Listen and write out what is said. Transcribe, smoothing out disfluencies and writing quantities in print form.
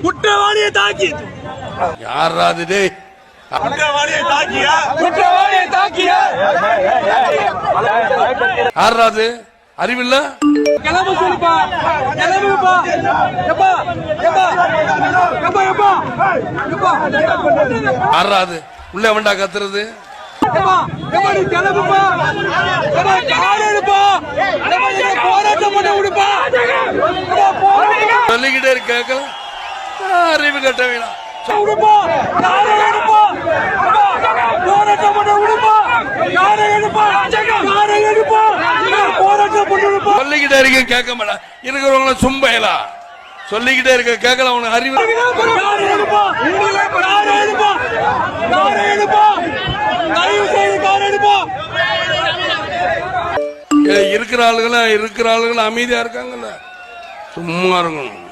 குற்றவாளியை தாக்கி யாராது டேய் குற்றவாளியை தாக்கிய யாராது அறிவில்ல கிளம்பு சொல்லிப்பா கிளம்புப்பா எப்பா எப்பா எப்பா எப்பா எப்பா யாராது உள்ள வேண்டா கத்துறது எப்பா எப்பா நீ கிளம்புப்பா எப்பா கார் எடுப்பா போராட்டம் பண்ண விடுப்பா சொல்லிக்கிட்டே இருக்க கேட்கல அறிவு கட்ட வேணாம் விடுப்பா காரை எடுப்பா போராட்டம் பண்ண விடுப்பா காரை எடுப்பா காரை எடுப்பா போராட்டம் பண்ண விடுப்பா சொல்லிக்கிட்டே இருக்க கேட்க மாட்டேன் இருக்கிறவங்கள சும்பையலா சொல்லிக்கிட்டே இருக்க கேட்கல உனக்கு அறிவு காரை எடுப்பா காரை எடுப்பா காரை எடுப்பா தயவு செய்து காரை எடுப்பா இருக்கிற ஆளுகளும் அமைதியா இருக்காங்கல்ல சும்மா இருக்கணும்